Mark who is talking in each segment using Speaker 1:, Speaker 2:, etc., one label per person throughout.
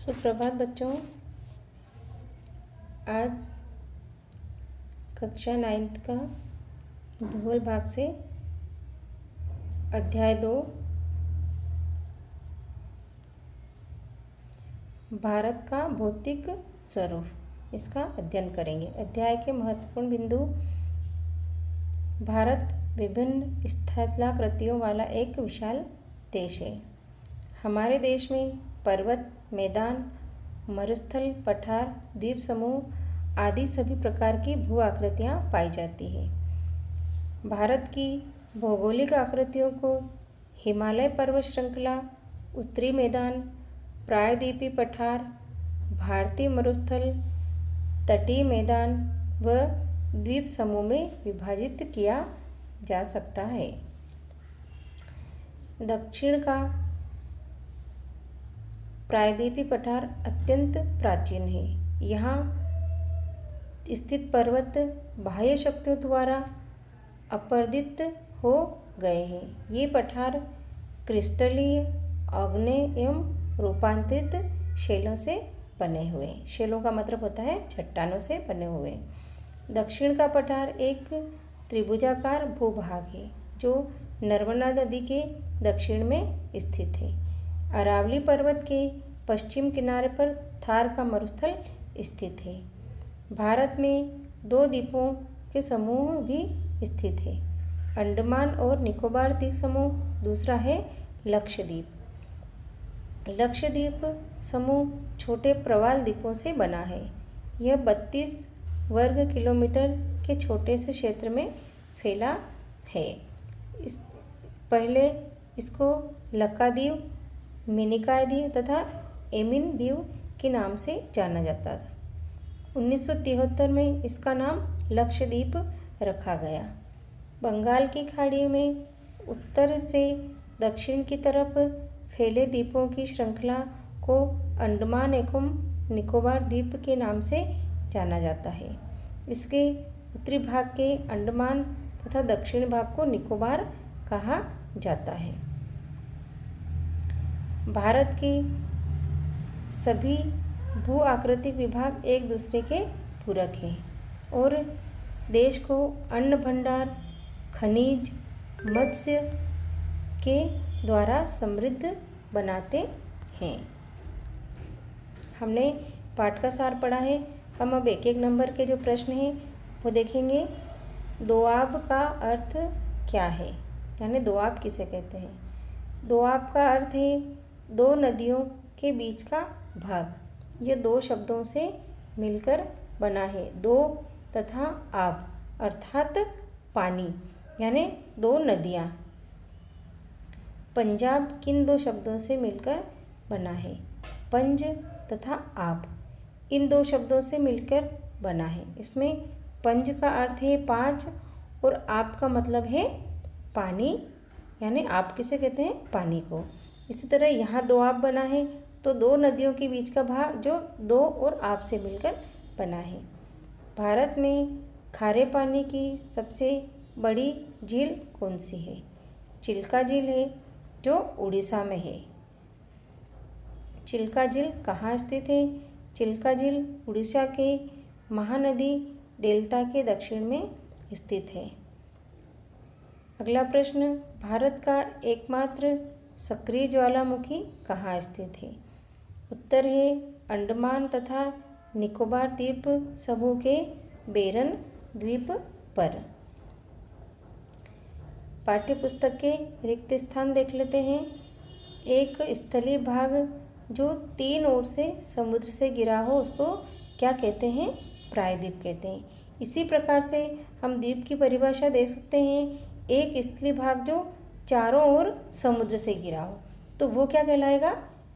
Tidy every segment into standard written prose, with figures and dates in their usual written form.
Speaker 1: सुप्रभात बच्चों। आज कक्षा 9th का भूगोल भाग से अध्याय 2 भारत का भौतिक स्वरूप इसका अध्ययन करेंगे। अध्याय के महत्वपूर्ण बिंदु। भारत विभिन्न स्थलाकृतियों वाला एक विशाल देश है। हमारे देश में पर्वत, मैदान, मरुस्थल, पठार, द्वीप समूह आदि सभी प्रकार की भू आकृतियाँ पाई जाती हैं। भारत की भौगोलिक आकृतियों को हिमालय पर्वत श्रृंखला, उत्तरी मैदान, प्रायद्वीपीय पठार, भारतीय मरुस्थल, तटीय मैदान व द्वीप समूह में विभाजित किया जा सकता है। दक्षिण का प्रायद्वीपीय पठार अत्यंत प्राचीन है। यहाँ स्थित पर्वत बाह्य शक्तियों द्वारा अपरदित हो गए हैं। ये पठार क्रिस्टलीय, आग्नेय एवं रूपांतरित शैलों से बने हुए। शैलों का मतलब होता है चट्टानों से बने हुए। दक्षिण का पठार एक त्रिभुजाकार भूभाग है जो नर्मदा नदी के दक्षिण में स्थित है। अरावली पर्वत के पश्चिम किनारे पर थार का मरुस्थल स्थित है। भारत में 2 द्वीपों के समूह भी स्थित है। अंडमान और निकोबार द्वीप समूह, दूसरा है लक्षद्वीप। लक्षद्वीप समूह छोटे प्रवाल द्वीपों से बना है। यह 32 वर्ग किलोमीटर के छोटे से क्षेत्र में फैला है। पहले इसको लक्काद्वीप, मिनिकॉय द्वीप तथा एमिन द्वीप के नाम से जाना जाता था। 1973 में इसका नाम लक्षद्वीप रखा गया। बंगाल की खाड़ी में उत्तर से दक्षिण की तरफ फैले द्वीपों की श्रृंखला को अंडमान एवं निकोबार द्वीप के नाम से जाना जाता है। इसके उत्तरी भाग के अंडमान तथा दक्षिणी भाग को निकोबार कहा जाता है। भारत के सभी भू आकृतिक विभाग एक दूसरे के पूरक हैं और देश को अन्न भंडार, खनिज, मत्स्य के द्वारा समृद्ध बनाते हैं। हमने पाठ का सार पढ़ा है। हम अब एक एक नंबर के जो प्रश्न हैं वो देखेंगे। दोआब का अर्थ क्या है, यानी दोआब किसे कहते हैं। दोआब का अर्थ है 2 नदियों के बीच का भाग। ये 2 शब्दों से मिलकर बना है। दो तथा आब अर्थात पानी, यानी 2 नदियाँ। पंजाब किन 2 शब्दों से मिलकर बना है। पंज तथा आब इन 2 शब्दों से मिलकर बना है। इसमें पंज का अर्थ है 5 और आब का मतलब है पानी, यानी आब किसे कहते हैं, पानी को। इसी तरह यहाँ दोआब बना है तो 2 नदियों के बीच का भाग जो 2 और आब से मिलकर बना है। भारत में खारे पानी की सबसे बड़ी झील कौन सी है। चिल्का झील है जो उड़ीसा में है। चिल्का झील कहाँ स्थित है। चिल्का झील उड़ीसा के महानदी डेल्टा के दक्षिण में स्थित है। अगला प्रश्न, भारत का एकमात्र सक्रिय ज्वालामुखी कहाँ स्थित है। उत्तर है अंडमान तथा निकोबार द्वीप समूह के बेरन द्वीप पर। पाठ्य पुस्तक के रिक्त स्थान देख लेते हैं। एक स्थलीय भाग जो 3 ओर से समुद्र से घिरा हो उसको क्या कहते हैं, प्रायद्वीप कहते हैं। इसी प्रकार से हम द्वीप की परिभाषा देख सकते हैं। एक स्थलीय भाग जो चारों ओर समुद्र से घिरा हो तो वो क्या कहलाएगा,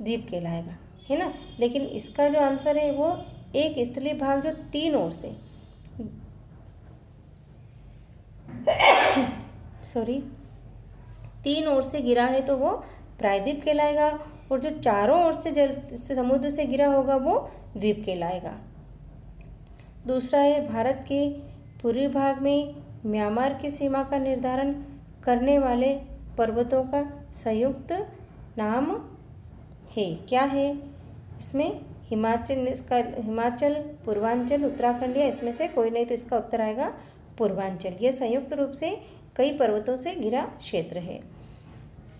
Speaker 1: द्वीप कहलाएगा, है ना। लेकिन इसका जो आंसर है वो एक स्थलीय भाग जो 3 ओर से तीन ओर से घिरा है तो वो प्रायद्वीप कहलाएगा और जो चारों ओर से समुद्र से घिरा होगा वो द्वीप कहलाएगा। दूसरा है भारत के पूर्वी भाग में म्यांमार की सीमा का निर्धारण करने वाले पर्वतों का संयुक्त नाम है, क्या है। इसमें हिमाचल, पूर्वांचल, उत्तराखंड या इसमें से कोई नहीं, तो इसका उत्तर आएगा पूर्वांचल। यह संयुक्त रूप से कई पर्वतों से घिरा क्षेत्र है।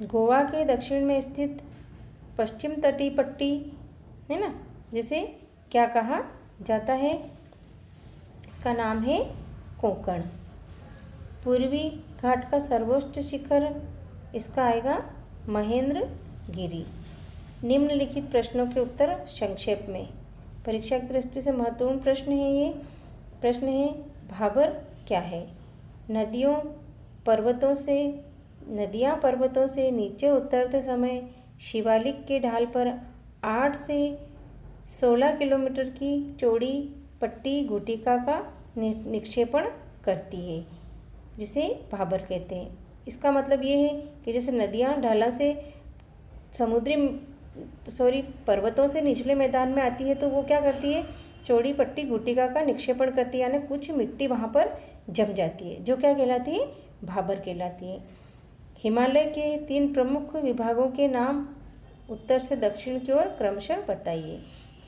Speaker 1: गोवा के दक्षिण में स्थित पश्चिम तटीय पट्टी है ना, जिसे क्या कहा जाता है, इसका नाम है कोंकण। पूर्वी घाट का सर्वोच्च शिखर, इसका आएगा महेंद्रगिरी। निम्नलिखित प्रश्नों के उत्तर संक्षेप में। परीक्षा की दृष्टि से महत्वपूर्ण प्रश्न है ये। प्रश्न है, भाबर क्या है? नदियां पर्वतों से नीचे उतरते समय शिवालिक के ढाल पर 8 से 16 किलोमीटर की चौड़ी पट्टी गुटिका का निक्षेपण करती है, जिसे भाबर कहते हैं। इसका मतलब ये है कि जैसे नदियाँ ढाला से पर्वतों से निचले मैदान में आती है, तो वो क्या करती है, चौड़ी पट्टी गुटिका का निक्षेपण करती है, यानी कुछ मिट्टी वहाँ पर जम जाती है, जो क्या कहलाती है, भाबर कहलाती है। हिमालय के 3 प्रमुख विभागों के नाम उत्तर से दक्षिण की ओर क्रमशः बताइए।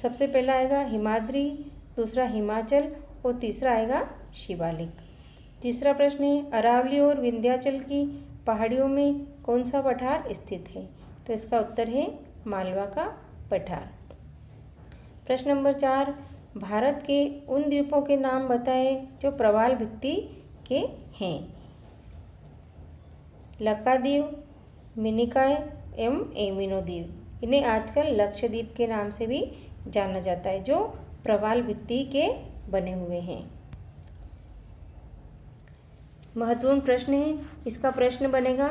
Speaker 1: सबसे पहला आएगा हिमाद्री, दूसरा हिमाचल और तीसरा आएगा शिवालिक। तीसरा प्रश्न है, अरावली और विंध्याचल की पहाड़ियों में कौन सा पठार स्थित है? तो इसका उत्तर है मालवा का पठार। प्रश्न नंबर 4, भारत के उन द्वीपों के नाम बताएं जो प्रवाल भित्ति के हैं। लक्षद्वीप, मिनिकॉय एवं एमिनो द्वीप। इन्हें आजकल लक्षद्वीप के नाम से भी जाना जाता है, जो प्रवाल भित्ति के बने हुए हैं। महत्वपूर्ण प्रश्न है, इसका प्रश्न बनेगा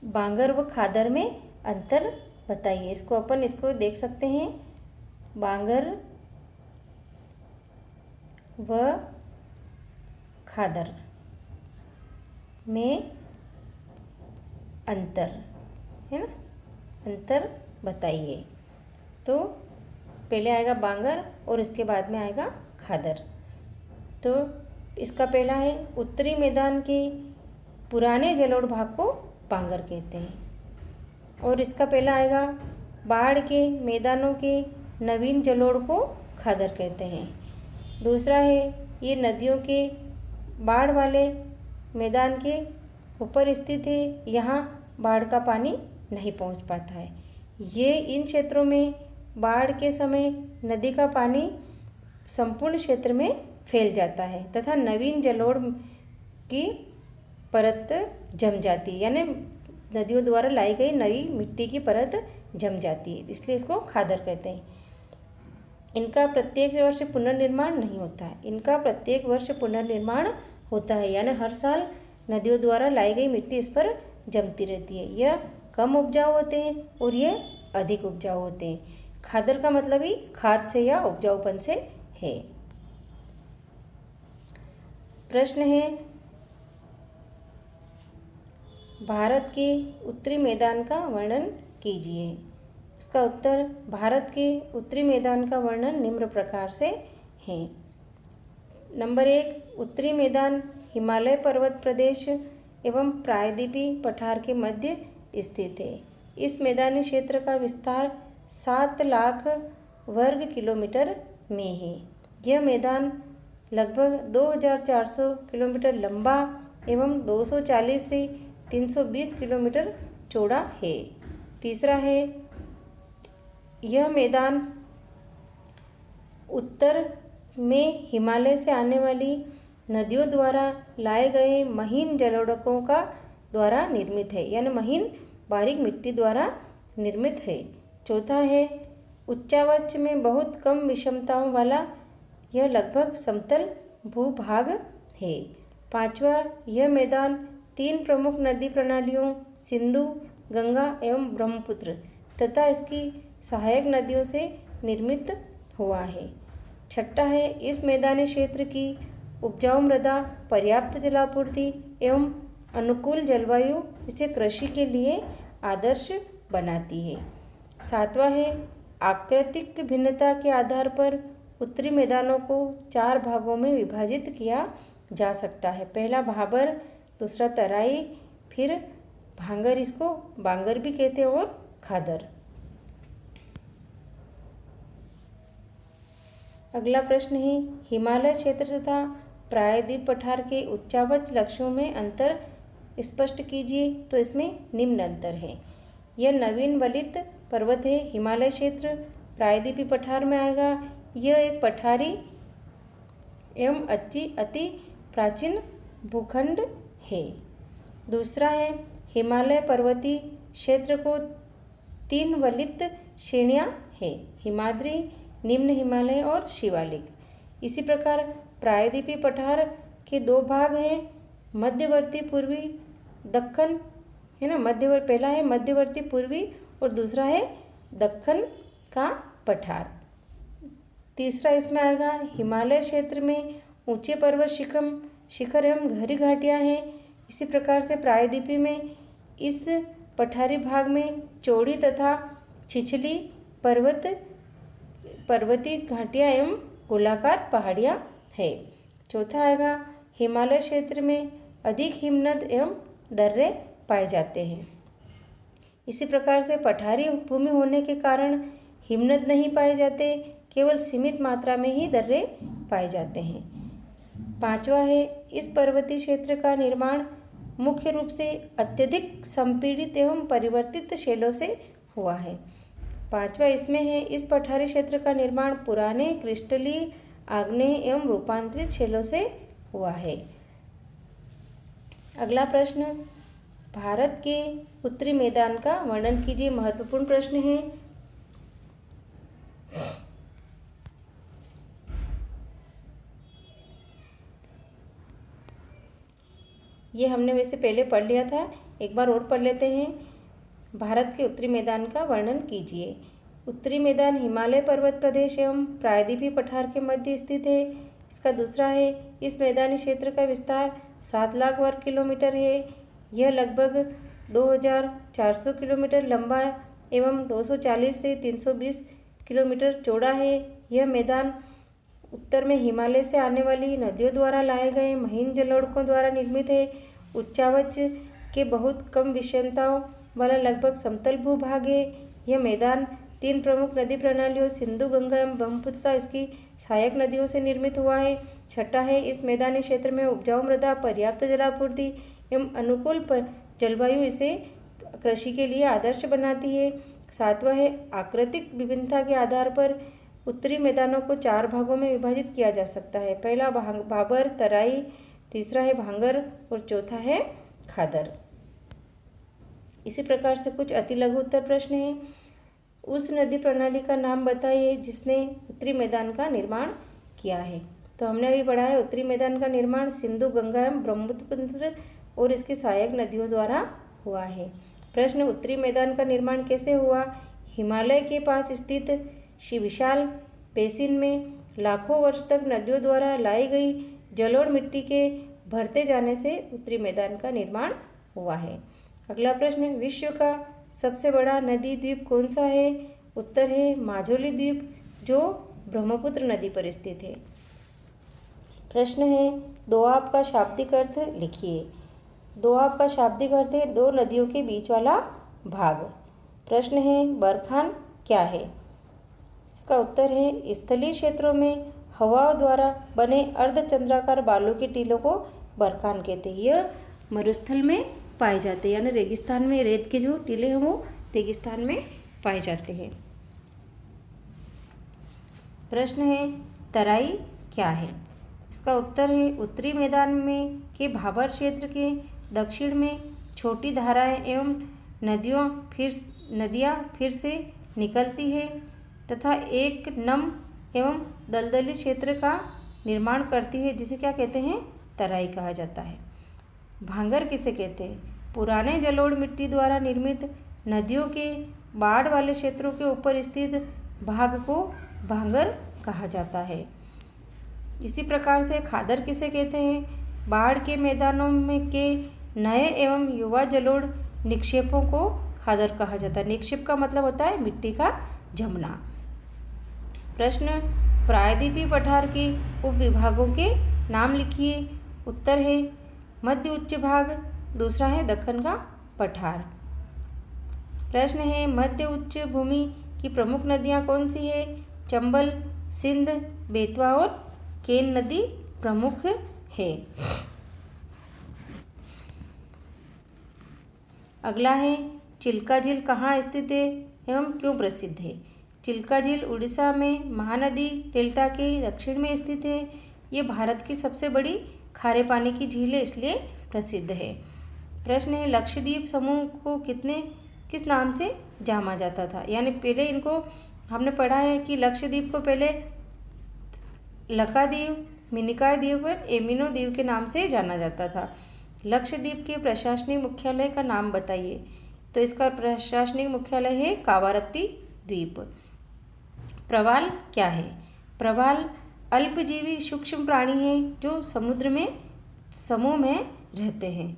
Speaker 1: बांगर व खादर में अंतर बताइए। इसको देख सकते हैं, बांगर व खादर में अंतर है ना, अंतर बताइए। तो पहले आएगा बांगर और इसके बाद में आएगा खादर। तो इसका पहला है, उत्तरी मैदान के पुराने जलोढ़ भाग को बांगर कहते हैं, और इसका पहला आएगा बाढ़ के मैदानों के नवीन जलोढ़ को खादर कहते हैं। दूसरा है, ये नदियों के बाढ़ वाले मैदान के ऊपर स्थित है, यहाँ बाढ़ का पानी नहीं पहुँच पाता है। ये इन क्षेत्रों में बाढ़ के समय नदी का पानी संपूर्ण क्षेत्र में फैल जाता है तथा नवीन जलोढ़ की परत जम जाती है, यानी नदियों द्वारा लाई गई नई मिट्टी की परत जम जाती है, इसलिए इसको खादर कहते हैं। इनका प्रत्येक वर्ष पुनर्निर्माण नहीं होता है, इनका प्रत्येक वर्ष पुनर्निर्माण होता है, यानी हर साल नदियों द्वारा लाई गई मिट्टी इस पर जमती रहती है। यह कम उपजाऊ होते हैं और ये अधिक उपजाऊ होते हैं। खादर का मतलब ही खाद से या उपजाऊपन से है। प्रश्न है, भारत के उत्तरी मैदान का वर्णन कीजिए। इसका उत्तर, भारत के उत्तरी मैदान का वर्णन निम्न प्रकार से है। नंबर 1, उत्तरी मैदान हिमालय पर्वत प्रदेश एवं प्रायद्वीपीय पठार के मध्य स्थित है। इस मैदानी क्षेत्र का विस्तार 7 लाख वर्ग किलोमीटर में है। यह मैदान लगभग 2400 किलोमीटर लंबा एवं 240 से 320 किलोमीटर चौड़ा है। तीसरा है, यह मैदान उत्तर में हिमालय से आने वाली नदियों द्वारा लाए गए महीन जलोढ़कों का द्वारा निर्मित है, यानी महीन बारीक मिट्टी द्वारा निर्मित है। चौथा है, उच्चावच में बहुत कम विषमताओं वाला यह लगभग समतल भूभाग है। पांचवा, यह मैदान 3 प्रमुख नदी प्रणालियों सिंधु, गंगा एवं ब्रह्मपुत्र तथा इसकी सहायक नदियों से निर्मित हुआ है। छठा है, इस मैदानी क्षेत्र की उपजाऊ मृदा, पर्याप्त जलापूर्ति एवं अनुकूल जलवायु इसे कृषि के लिए आदर्श बनाती है। सातवां है, आकृतिक भिन्नता के आधार पर उत्तरी मैदानों को 4 भागों में विभाजित किया जा सकता है। पहला भाबर, दूसरा तराई, फिर भांगर, इसको बांगर भी कहते हैं, और खादर। अगला प्रश्न है, हिमालय क्षेत्र तथा प्रायद्वीप पठार के उच्चावच लक्ष्यों में अंतर स्पष्ट कीजिए। तो इसमें निम्न अंतर है। यह नवीन वलित पर्वत है। हिमालय क्षेत्र प्रायद्वीपीय पठार में आएगा। यह एक पठारी एवं अति प्राचीन भूखंड है। दूसरा है, हिमालय पर्वतीय क्षेत्र को 3 वलित श्रेणियां हैं, हिमाद्री, निम्न हिमालय और शिवालिक। इसी प्रकार प्रायद्वीपीय पठार के 2 भाग हैं, मध्यवर्ती पूर्वी दक्कन, है ना। पहला है मध्यवर्ती पूर्वी और दूसरा है दक्कन का पठार। तीसरा इसमें आएगा, हिमालय क्षेत्र में ऊंचे पर्वत शिखर एवं गहरी घाटियां हैं। इसी प्रकार से प्रायद्वीपीय में इस पठारी भाग में चौड़ी तथा छिछली पर्वतीय घाटियां एवं गोलाकार पहाड़ियां हैं। चौथा आएगा, हिमालय क्षेत्र में अधिक हिमनद एवं दर्रे पाए जाते हैं। इसी प्रकार से पठारी भूमि होने के कारण हिमनद नहीं पाए जाते, केवल सीमित मात्रा में ही दर्रे पाए जाते हैं। पांचवा है, इस पर्वतीय क्षेत्र का निर्माण मुख्य रूप से अत्यधिक संपीड़ित एवं परिवर्तित शैलों से हुआ है। पांचवा इसमें है, इस पठारी क्षेत्र का निर्माण पुराने क्रिस्टलीय, आग्नेय एवं रूपांतरित शैलों से हुआ है। अगला प्रश्न, भारत के उत्तरी मैदान का वर्णन कीजिए। महत्वपूर्ण प्रश्न है। ये हमने वैसे पहले पढ़ लिया था, एक बार और पढ़ लेते हैं। भारत के उत्तरी मैदान का वर्णन कीजिए। उत्तरी मैदान हिमालय पर्वत प्रदेश एवं प्रायद्वीपीय पठार के मध्य स्थित है। इसका दूसरा है, इस मैदानी क्षेत्र का विस्तार 7 लाख वर्ग किलोमीटर है। यह लगभग 2400 किलोमीटर लंबा एवं 240 से 320 किलोमीटर चौड़ा है। यह मैदान उत्तर में हिमालय से आने वाली नदियों द्वारा लाए गए महीन जलोढ़ों द्वारा निर्मित है। उच्चावच के बहुत कम विषमताओं वाला लगभग समतल भूभाग है। यह मैदान 3 प्रमुख नदी प्रणालियों सिंधु, गंगा एवं ब्रह्मपुत्र तथा इसकी सहायक नदियों से निर्मित हुआ है। छठा है, इस मैदानी क्षेत्र में उपजाऊ मृदा, पर्याप्त जलापूर्ति एवं अनुकूल जलवायु इसे कृषि के लिए आदर्श बनाती है। सातवां है, आकृतिक विभिन्नता के आधार पर उत्तरी मैदानों को 4 भागों में विभाजित किया जा सकता है। पहला भाबर, तराई, तीसरा है भांगर और चौथा है खादर। इसी प्रकार से कुछ अति लघु उत्तर प्रश्न हैं। उस नदी प्रणाली का नाम बताइए जिसने उत्तरी मैदान का निर्माण किया है। तो हमने अभी पढ़ा है, उत्तरी मैदान का निर्माण सिंधु, गंगा एवं ब्रह्मपुत्र और इसकी सहायक नदियों द्वारा हुआ है। प्रश्न, उत्तरी मैदान का निर्माण कैसे हुआ? हिमालय के पास स्थित विशाल बेसिन में लाखों वर्ष तक नदियों द्वारा लाई गई जलोढ़ मिट्टी के भरते जाने से उत्तरी मैदान का निर्माण हुआ है। अगला प्रश्न, विश्व का सबसे बड़ा नदी द्वीप कौन सा है? उत्तर है माजुली द्वीप, जो ब्रह्मपुत्र नदी पर स्थित है। प्रश्न है, दोआब का शाब्दिक अर्थ लिखिए। दोआब का शाब्दिक अर्थ है 2 नदियों के बीच वाला भाग। प्रश्न है, बरखान क्या है? इसका उत्तर है, स्थलीय क्षेत्रों में हवा द्वारा बने अर्धचंद्राकार बालू के टीलों को बरखान कहते हैं। यह मरुस्थल में पाए जाते हैं, यानी रेगिस्तान में रेत के जो टीले हैं वो रेगिस्तान में पाए जाते हैं। प्रश्न है, तराई क्या है? इसका उत्तर है, उत्तरी मैदान में के भाबर क्षेत्र के दक्षिण में छोटी धाराएं एवं नदियाँ फिर से निकलती हैं तथा एक नम एवं दलदली क्षेत्र का निर्माण करती है, जिसे क्या कहते हैं? तराई कहा जाता है। भांगर किसे कहते हैं? पुराने जलोढ़ मिट्टी द्वारा निर्मित नदियों के बाढ़ वाले क्षेत्रों के ऊपर स्थित भाग को भांगर कहा जाता है। इसी प्रकार से खादर किसे कहते हैं? बाढ़ के मैदानों में के नए एवं युवा जलोढ़ निक्षेपों को खादर कहा जाता है। निक्षेप का मतलब होता है मिट्टी का जमना। प्रश्न, प्रायद्वीपीय पठार के उपविभागों के नाम लिखिए। उत्तर है मध्य उच्च भाग, दूसरा है दक्कन का पठार। प्रश्न है, मध्य उच्च भूमि की प्रमुख नदियाँ कौन सी है? चंबल, सिंध, बेतवा और केन नदी प्रमुख है। अगला है चिल्का झील कहाँ स्थित है एवं क्यों प्रसिद्ध है। चिल्का झील उड़ीसा में महानदी डेल्टा के दक्षिण में स्थित है। ये भारत की सबसे बड़ी खारे पानी की झील है, इसलिए प्रसिद्ध है। प्रश्न है लक्षद्वीप समूह को किस नाम से जाना जाता था। यानी पहले इनको हमने पढ़ा है कि लक्षद्वीप को पहले लकाद्वीप, मिनिकॉय द्वीप और एमिनो द्वीप के नाम से जाना जाता था। लक्षद्वीप के प्रशासनिक मुख्यालय का नाम बताइए। तो इसका प्रशासनिक मुख्यालय है कावारत्ती द्वीप। प्रवाल क्या है। प्रवाल अल्पजीवी सूक्ष्म प्राणी है जो समुद्र में समूह में रहते हैं।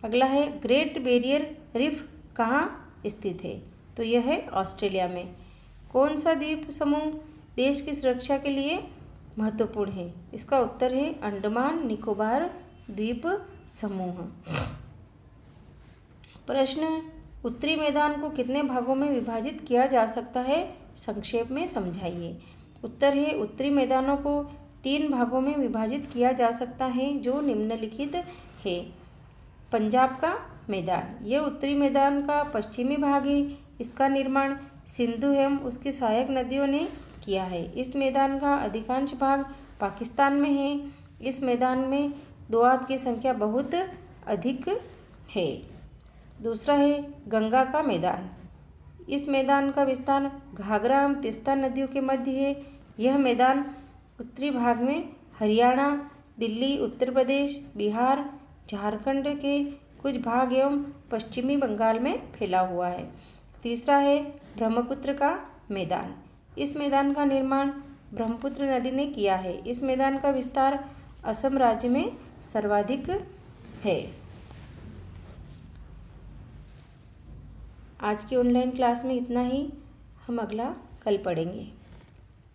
Speaker 1: अगला है ग्रेट बैरियर रीफ कहाँ स्थित है। तो यह है ऑस्ट्रेलिया में। कौन सा द्वीप समूह देश की सुरक्षा के लिए महत्वपूर्ण है। इसका उत्तर है अंडमान निकोबार द्वीप समूह। प्रश्न उत्तरी मैदान को कितने भागों में विभाजित किया जा सकता है, संक्षेप में समझाइए। उत्तर है उत्तरी मैदानों को 3 भागों में विभाजित किया जा सकता है जो निम्नलिखित है। पंजाब का मैदान, यह उत्तरी मैदान का पश्चिमी भाग है। इसका निर्माण सिंधु एवं उसकी सहायक नदियों ने किया है। इस मैदान का अधिकांश भाग पाकिस्तान में है। इस मैदान में दोआब की संख्या बहुत अधिक है। दूसरा है गंगा का मैदान। इस मैदान का विस्तार घाघरा एवं तीस्ता नदियों के मध्य है। यह मैदान उत्तरी भाग में हरियाणा, दिल्ली, उत्तर प्रदेश, बिहार, झारखंड के कुछ भाग एवं पश्चिमी बंगाल में फैला हुआ है। तीसरा है ब्रह्मपुत्र का मैदान। इस मैदान का निर्माण ब्रह्मपुत्र नदी ने किया है। इस मैदान का विस्तार असम राज्य में सर्वाधिक है। आज की ऑनलाइन क्लास में इतना ही। हम अगला कल पढ़ेंगे।